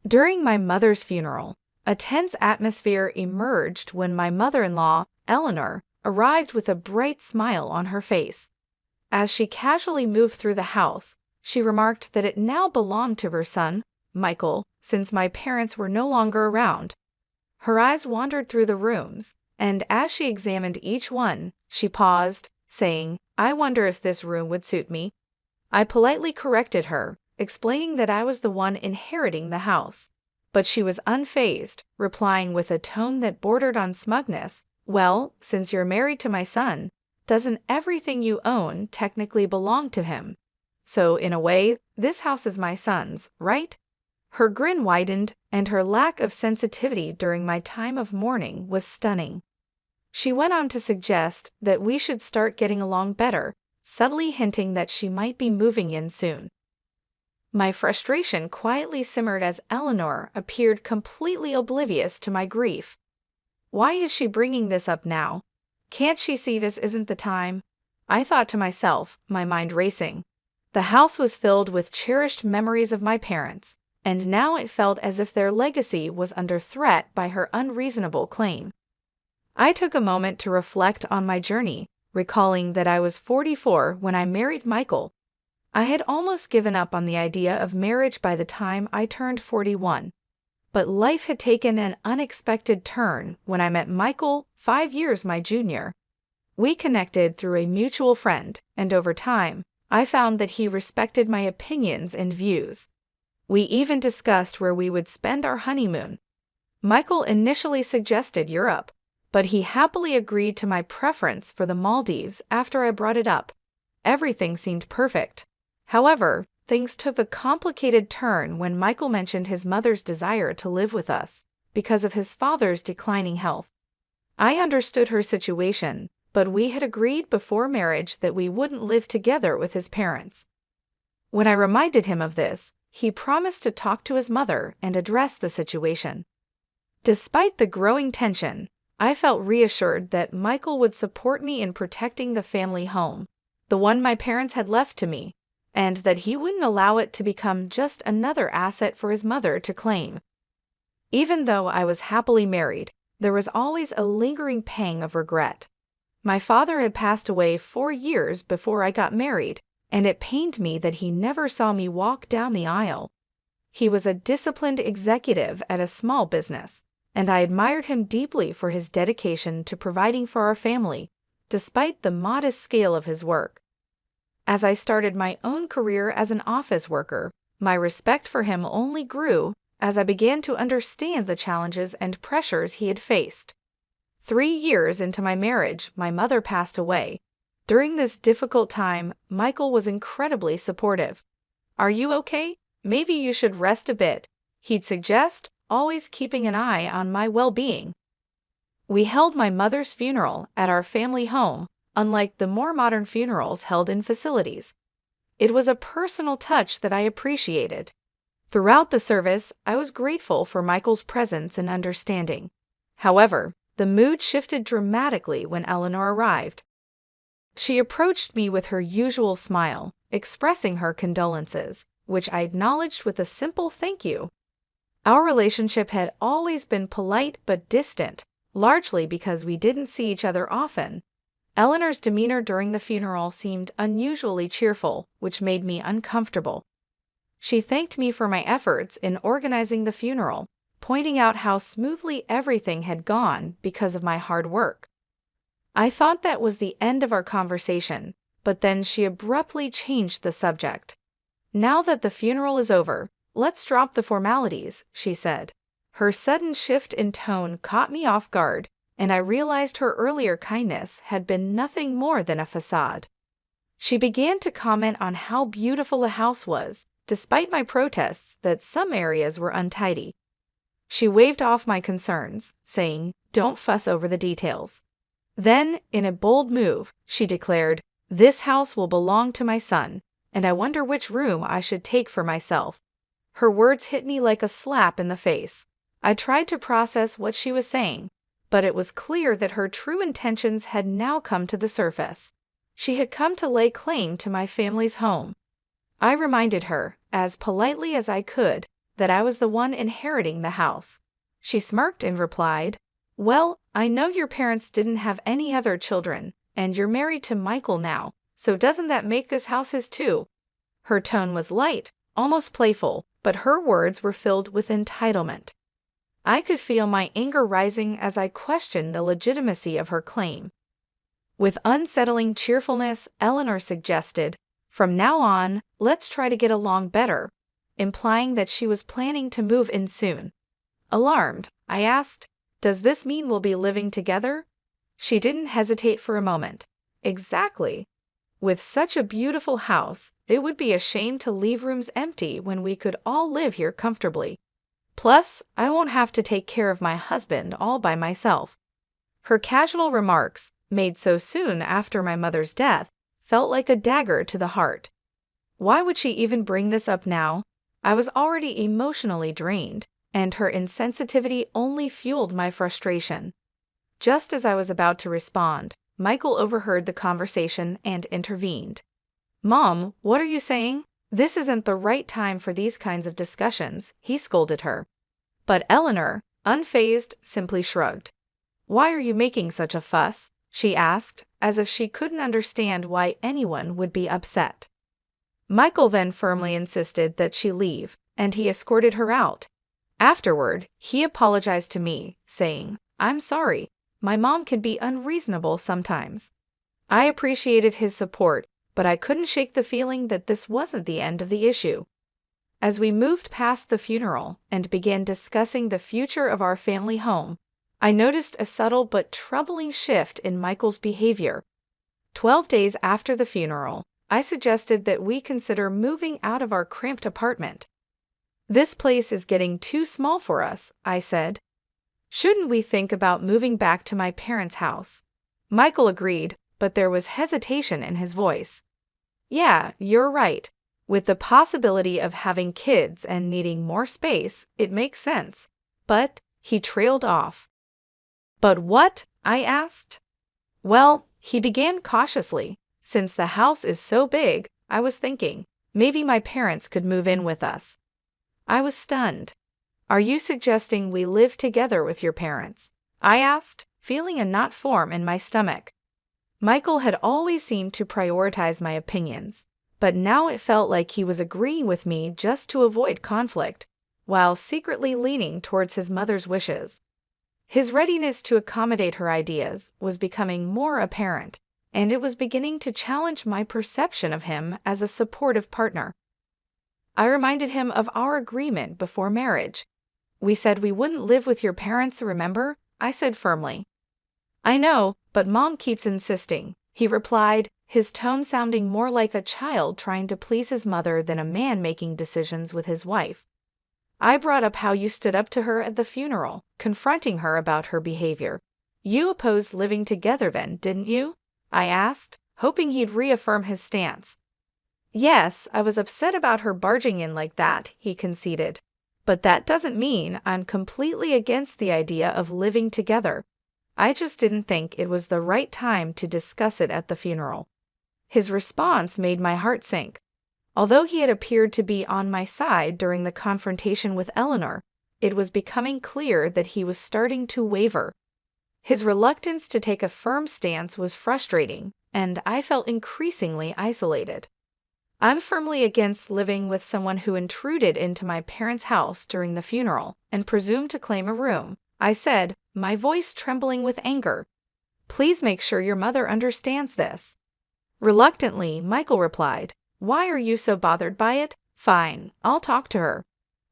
During my mother's funeral, a tense atmosphere emerged when my mother-in-law, Eleanor, arrived with a bright smile on her face. As she casually moved through the house, she remarked that it now belonged to her son, Michael, since my parents were no longer around. Her eyes wandered through the rooms, and as she examined each one, she paused, saying, "I wonder if this room would suit me." I politely corrected her, explaining that I was the one inheriting the house. But she was unfazed, replying with a tone that bordered on smugness, "Well, since you're married to my son, doesn't everything you own technically belong to him? So, in a way, this house is my son's, right?" Her grin widened, and her lack of sensitivity during my time of mourning was stunning. She went on to suggest that we should start getting along better, subtly hinting that she might be moving in soon. My frustration quietly simmered as Eleanor appeared completely oblivious to my grief. Why is she bringing this up now? Can't she see this isn't the time? I thought to myself, my mind racing. The house was filled with cherished memories of my parents, and now it felt as if their legacy was under threat by her unreasonable claim. I took a moment to reflect on my journey, recalling that I was 44 when I married Michael. I had almost given up on the idea of marriage by the time I turned 41. But life had taken an unexpected turn when I met Michael, 5 years my junior. We connected through a mutual friend, and over time, I found that he respected my opinions and views. We even discussed where we would spend our honeymoon. Michael initially suggested Europe, but he happily agreed to my preference for the Maldives after I brought it up. Everything seemed perfect. However, things took a complicated turn when Michael mentioned his mother's desire to live with us because of his father's declining health. I understood her situation, but we had agreed before marriage that we wouldn't live together with his parents. When I reminded him of this, he promised to talk to his mother and address the situation. Despite the growing tension, I felt reassured that Michael would support me in protecting the family home, the one my parents had left to me, and that he wouldn't allow it to become just another asset for his mother to claim. Even though I was happily married, there was always a lingering pang of regret. My father had passed away 4 years before I got married, and it pained me that he never saw me walk down the aisle. He was a disciplined executive at a small business, and I admired him deeply for his dedication to providing for our family, despite the modest scale of his work. As I started my own career as an office worker, my respect for him only grew as I began to understand the challenges and pressures he had faced. 3 years into my marriage, my mother passed away. During this difficult time, Michael was incredibly supportive. "Are you okay? Maybe you should rest a bit," he'd suggest, always keeping an eye on my well-being. We held my mother's funeral at our family home, unlike the more modern funerals held in facilities. It was a personal touch that I appreciated. Throughout the service, I was grateful for Michael's presence and understanding. However, the mood shifted dramatically when Eleanor arrived. She approached me with her usual smile, expressing her condolences, which I acknowledged with a simple thank you. Our relationship had always been polite but distant, largely because we didn't see each other often. Eleanor's demeanor during the funeral seemed unusually cheerful, which made me uncomfortable. She thanked me for my efforts in organizing the funeral, pointing out how smoothly everything had gone because of my hard work. I thought that was the end of our conversation, but then she abruptly changed the subject. "Now that the funeral is over, let's drop the formalities," she said. Her sudden shift in tone caught me off guard, and I realized her earlier kindness had been nothing more than a facade. She began to comment on how beautiful the house was, despite my protests that some areas were untidy. She waved off my concerns, saying, "Don't fuss over the details." Then, in a bold move, she declared, "This house will belong to my son, and I wonder which room I should take for myself." Her words hit me like a slap in the face. I tried to process what she was saying, but it was clear that her true intentions had now come to the surface. She had come to lay claim to my family's home. I reminded her, as politely as I could, that I was the one inheriting the house. She smirked and replied, "Well, I know your parents didn't have any other children, and you're married to Michael now, so doesn't that make this house his too?" Her tone was light, almost playful, but her words were filled with entitlement. I could feel my anger rising as I questioned the legitimacy of her claim. With unsettling cheerfulness, Eleanor suggested, "From now on, let's try to get along better," implying that she was planning to move in soon. Alarmed, I asked, "Does this mean we'll be living together?" She didn't hesitate for a moment. "Exactly. With such a beautiful house, it would be a shame to leave rooms empty when we could all live here comfortably. Plus, I won't have to take care of my husband all by myself." Her casual remarks, made so soon after my mother's death, felt like a dagger to the heart. Why would she even bring this up now? I was already emotionally drained, and her insensitivity only fueled my frustration. Just as I was about to respond, Michael overheard the conversation and intervened. "Mom, what are you saying? This isn't the right time for these kinds of discussions," he scolded her. But Eleanor, unfazed, simply shrugged. "Why are you making such a fuss?" she asked, as if she couldn't understand why anyone would be upset. Michael then firmly insisted that she leave, and he escorted her out. Afterward, he apologized to me, saying, "I'm sorry. My mom can be unreasonable sometimes." I appreciated his support, but I couldn't shake the feeling that this wasn't the end of the issue. As we moved past the funeral and began discussing the future of our family home, I noticed a subtle but troubling shift in Michael's behavior. 12 days after the funeral, I suggested that we consider moving out of our cramped apartment. "This place is getting too small for us," I said. "Shouldn't we think about moving back to my parents' house?" Michael agreed, but there was hesitation in his voice. "Yeah, you're right. With the possibility of having kids and needing more space, it makes sense." But he trailed off. "But what?" I asked. "Well," he began cautiously, "since the house is so big, I was thinking, maybe my parents could move in with us." I was stunned. "Are you suggesting we live together with your parents?" I asked, feeling a knot form in my stomach. Michael had always seemed to prioritize my opinions, but now it felt like he was agreeing with me just to avoid conflict, while secretly leaning towards his mother's wishes. His readiness to accommodate her ideas was becoming more apparent, and it was beginning to challenge my perception of him as a supportive partner. I reminded him of our agreement before marriage. "We said we wouldn't live with your parents, remember?" I said firmly. "I know, but Mom keeps insisting," he replied, his tone sounding more like a child trying to please his mother than a man making decisions with his wife. I brought up how you stood up to her at the funeral, confronting her about her behavior. "You opposed living together then, didn't you?" I asked, hoping he'd reaffirm his stance. "Yes, I was upset about her barging in like that," he conceded. "But that doesn't mean I'm completely against the idea of living together. I just didn't think it was the right time to discuss it at the funeral." His response made my heart sink. Although he had appeared to be on my side during the confrontation with Eleanor, it was becoming clear that he was starting to waver. His reluctance to take a firm stance was frustrating, and I felt increasingly isolated. "I'm firmly against living with someone who intruded into my parents' house during the funeral and presumed to claim a room," I said, my voice trembling with anger. "Please make sure your mother understands this." Reluctantly, Michael replied, "Why are you so bothered by it? Fine, I'll talk to her."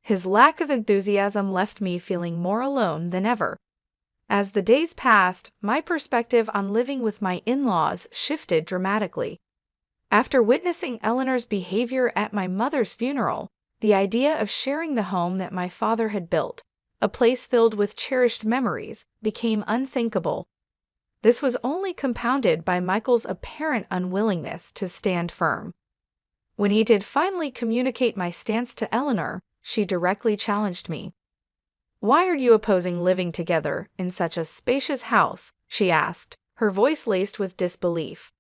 His lack of enthusiasm left me feeling more alone than ever. As the days passed, my perspective on living with my in-laws shifted dramatically. After witnessing Eleanor's behavior at my mother's funeral, the idea of sharing the home that my father had built, a place filled with cherished memories, became unthinkable. This was only compounded by Michael's apparent unwillingness to stand firm. When he did finally communicate my stance to Eleanor, she directly challenged me. "Why are you opposing living together in such a spacious house?" she asked, her voice laced with disbelief.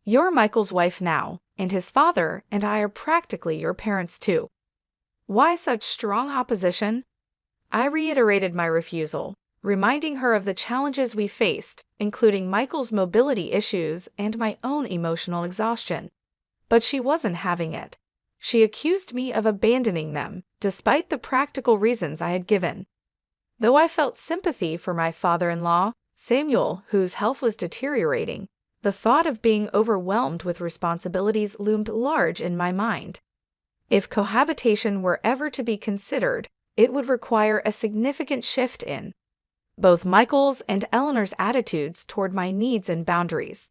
"You're Michael's wife now, and his father and I are practically your parents too." Why such strong opposition? I reiterated my refusal, reminding her of the challenges we faced, including Michael's mobility issues and my own emotional exhaustion. But she wasn't having it. She accused me of abandoning them, despite the practical reasons I had given. Though I felt sympathy for my father-in-law, Samuel, whose health was deteriorating, the thought of being overwhelmed with responsibilities loomed large in my mind. If cohabitation were ever to be considered, it would require a significant shift in both Michael's and Eleanor's attitudes toward my needs and boundaries.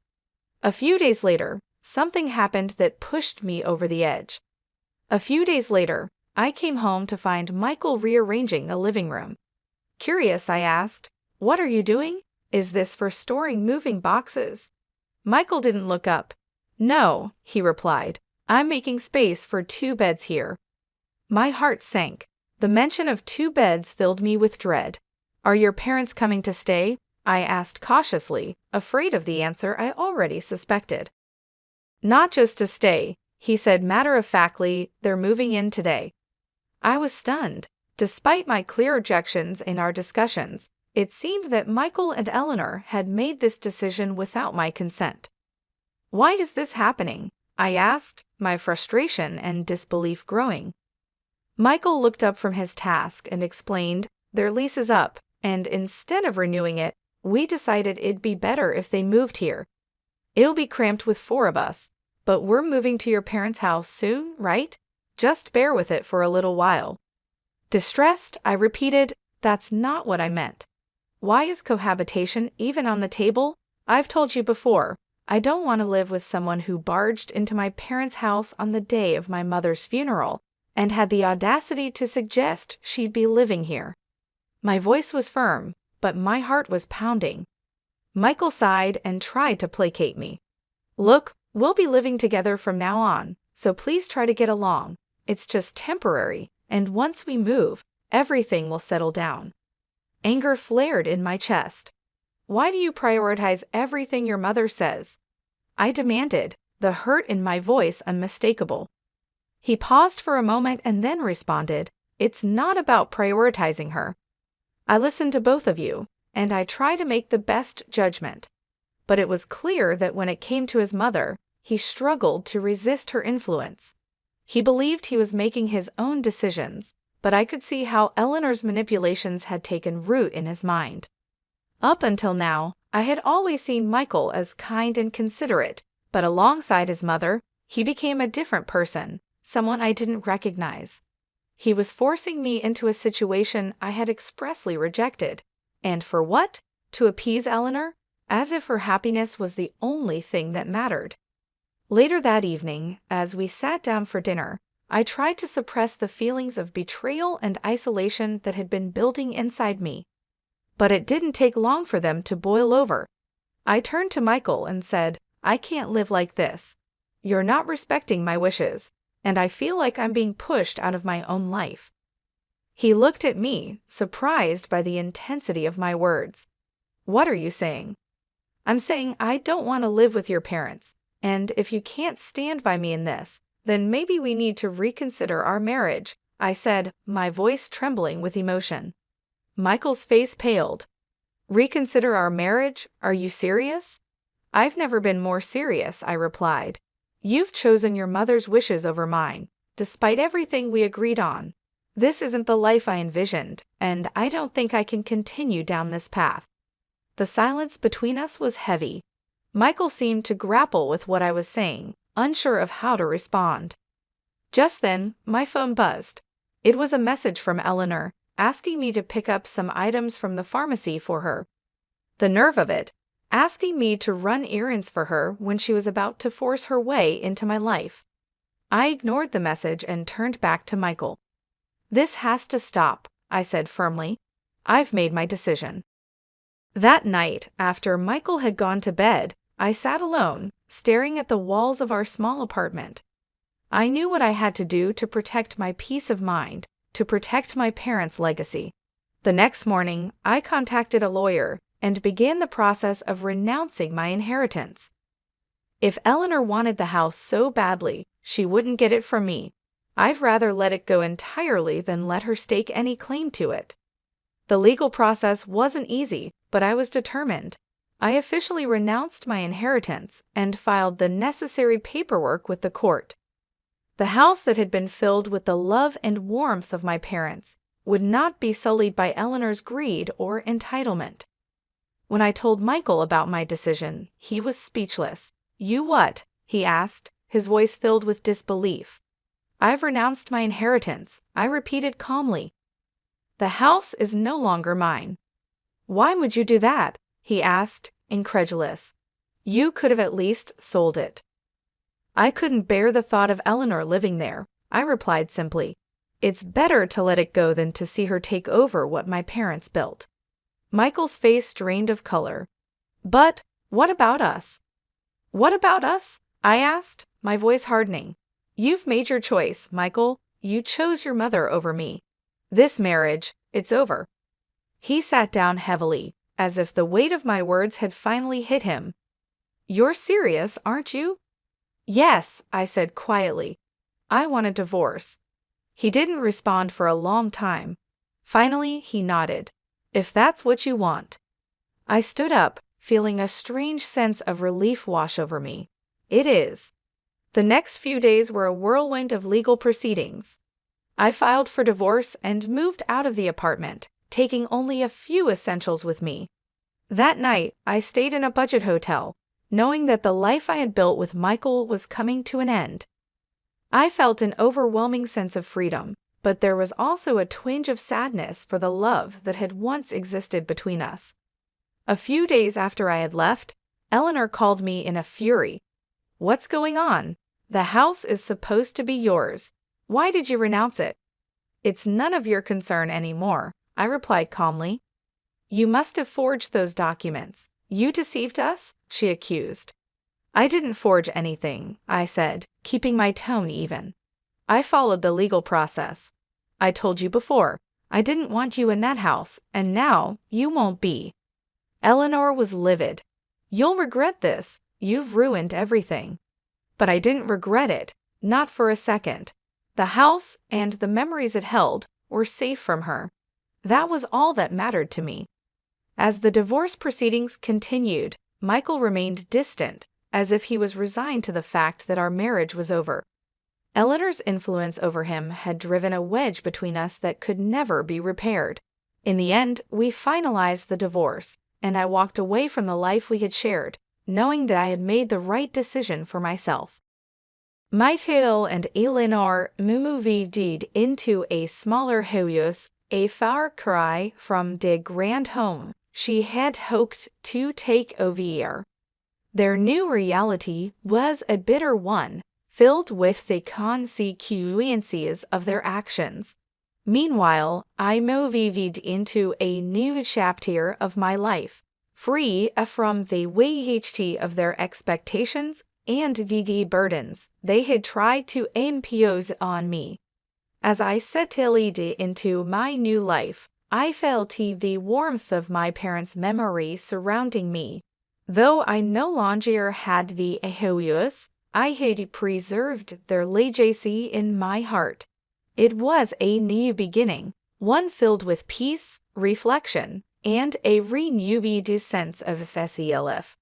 A few days later, something happened that pushed me over the edge. A few days later, I came home to find Michael rearranging the living room. Curious, I asked, "What are you doing? Is this for storing moving boxes?" Michael didn't look up. "No," he replied. "I'm making space for 2 beds here." My heart sank. The mention of 2 beds filled me with dread. "Are your parents coming to stay?" I asked cautiously, afraid of the answer I already suspected. "Not just to stay," he said matter-of-factly, "they're moving in today." I was stunned. Despite my clear objections in our discussions, it seemed that Michael and Eleanor had made this decision without my consent. "Why is this happening?" I asked, my frustration and disbelief growing. Michael looked up from his task and explained, "Their lease is up, and instead of renewing it, we decided it'd be better if they moved here. It'll be cramped with 4 of us, but we're moving to your parents' house soon, right? Just bear with it for a little while." Distressed, I repeated, "That's not what I meant. Why is cohabitation even on the table? I've told you before, I don't want to live with someone who barged into my parents' house on the day of my mother's funeral and had the audacity to suggest she'd be living here." My voice was firm, but my heart was pounding. Michael sighed and tried to placate me. "Look, we'll be living together from now on, so please try to get along. It's just temporary, and once we move, everything will settle down." Anger flared in my chest. "Why do you prioritize everything your mother says?" I demanded, the hurt in my voice unmistakable. He paused for a moment and then responded, "It's not about prioritizing her. I listen to both of you, and I try to make the best judgment." But it was clear that when it came to his mother, he struggled to resist her influence. He believed he was making his own decisions, but I could see how Eleanor's manipulations had taken root in his mind. Up until now, I had always seen Michael as kind and considerate, but alongside his mother, he became a different person, someone I didn't recognize. He was forcing me into a situation I had expressly rejected. And for what? To appease Eleanor? As if her happiness was the only thing that mattered. Later that evening, as we sat down for dinner, I tried to suppress the feelings of betrayal and isolation that had been building inside me. But it didn't take long for them to boil over. I turned to Michael and said, "I can't live like this. You're not respecting my wishes, and I feel like I'm being pushed out of my own life." He looked at me, surprised by the intensity of my words. "What are you saying?" "I'm saying I don't want to live with your parents, and if you can't stand by me in this, then maybe we need to reconsider our marriage," I said, my voice trembling with emotion. Michael's face paled. "Reconsider our marriage? Are you serious?" "I've never been more serious," I replied. "You've chosen your mother's wishes over mine, despite everything we agreed on. This isn't the life I envisioned, and I don't think I can continue down this path." The silence between us was heavy. Michael seemed to grapple with what I was saying, unsure of how to respond. Just then, my phone buzzed. It was a message from Eleanor, asking me to pick up some items from the pharmacy for her. The nerve of it, asking me to run errands for her when she was about to force her way into my life. I ignored the message and turned back to Michael. "This has to stop," I said firmly. "I've made my decision." That night, after Michael had gone to bed, I sat alone, staring at the walls of our small apartment. I knew what I had to do to protect my peace of mind, to protect my parents' legacy. The next morning, I contacted a lawyer and began the process of renouncing my inheritance. If Eleanor wanted the house so badly, she wouldn't get it from me. I'd rather let it go entirely than let her stake any claim to it. The legal process wasn't easy, but I was determined. I officially renounced my inheritance and filed the necessary paperwork with the court. The house that had been filled with the love and warmth of my parents would not be sullied by Eleanor's greed or entitlement. When I told Michael about my decision, he was speechless. "You what?" he asked, his voice filled with disbelief. "I've renounced my inheritance," I repeated calmly. "The house is no longer mine." "Why would you do that?" he asked, incredulous. "You could have at least sold it." "I couldn't bear the thought of Eleanor living there," I replied simply. "It's better to let it go than to see her take over what my parents built." Michael's face drained of color. "But what about us?" "What about us?" I asked, my voice hardening. "You've made your choice, Michael. You chose your mother over me. This marriage, it's over." He sat down heavily, as if the weight of my words had finally hit him. "You're serious, aren't you?" "Yes," I said quietly. "I want a divorce." He didn't respond for a long time. Finally, he nodded. "If that's what you want." I stood up, feeling a strange sense of relief wash over me. "It is." The next few days were a whirlwind of legal proceedings. I filed for divorce and moved out of the apartment, taking only a few essentials with me. That night, I stayed in a budget hotel, knowing that the life I had built with Michael was coming to an end. I felt an overwhelming sense of freedom, but there was also a twinge of sadness for the love that had once existed between us. A few days after I had left, Eleanor called me in a fury. "What's going on? The house is supposed to be yours. Why did you renounce it?" "It's none of your concern anymore," I replied calmly. "You must have forged those documents. You deceived us?" she accused. "I didn't forge anything," I said, keeping my tone even. "I followed the legal process. I told you before, I didn't want you in that house, and now you won't be." Eleanor was livid. "You'll regret this. You've ruined everything." But I didn't regret it, not for a second. The house and the memories it held were safe from her. That was all that mattered to me. As the divorce proceedings continued, Michael remained distant, as if he was resigned to the fact that our marriage was over. Eleanor's influence over him had driven a wedge between us that could never be repaired. In the end, we finalized the divorce, and I walked away from the life we had shared, knowing that I had made the right decision for myself. Michael and Eleanor moved into a smaller house, a far cry from the grand home she had hoped to take over. Their new reality was a bitter one, filled with the consequences of their actions. Meanwhile, I moved into a new chapter of my life, free from the weight of their expectations and the burdens they had tried to impose on me. As I settled into my new life, I felt the warmth of my parents' memory surrounding me. Though I no longer had the house, I had preserved their legacy in my heart. It was a new beginning, one filled with peace, reflection, and a renewed sense of self.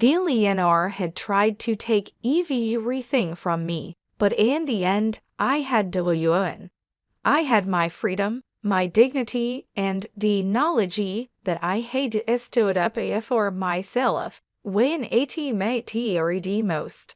Eleanor had tried to take everything from me, but in the end, I had won. I had my freedom, my dignity, and the knowledge that I had stood up for myself when it mattered most.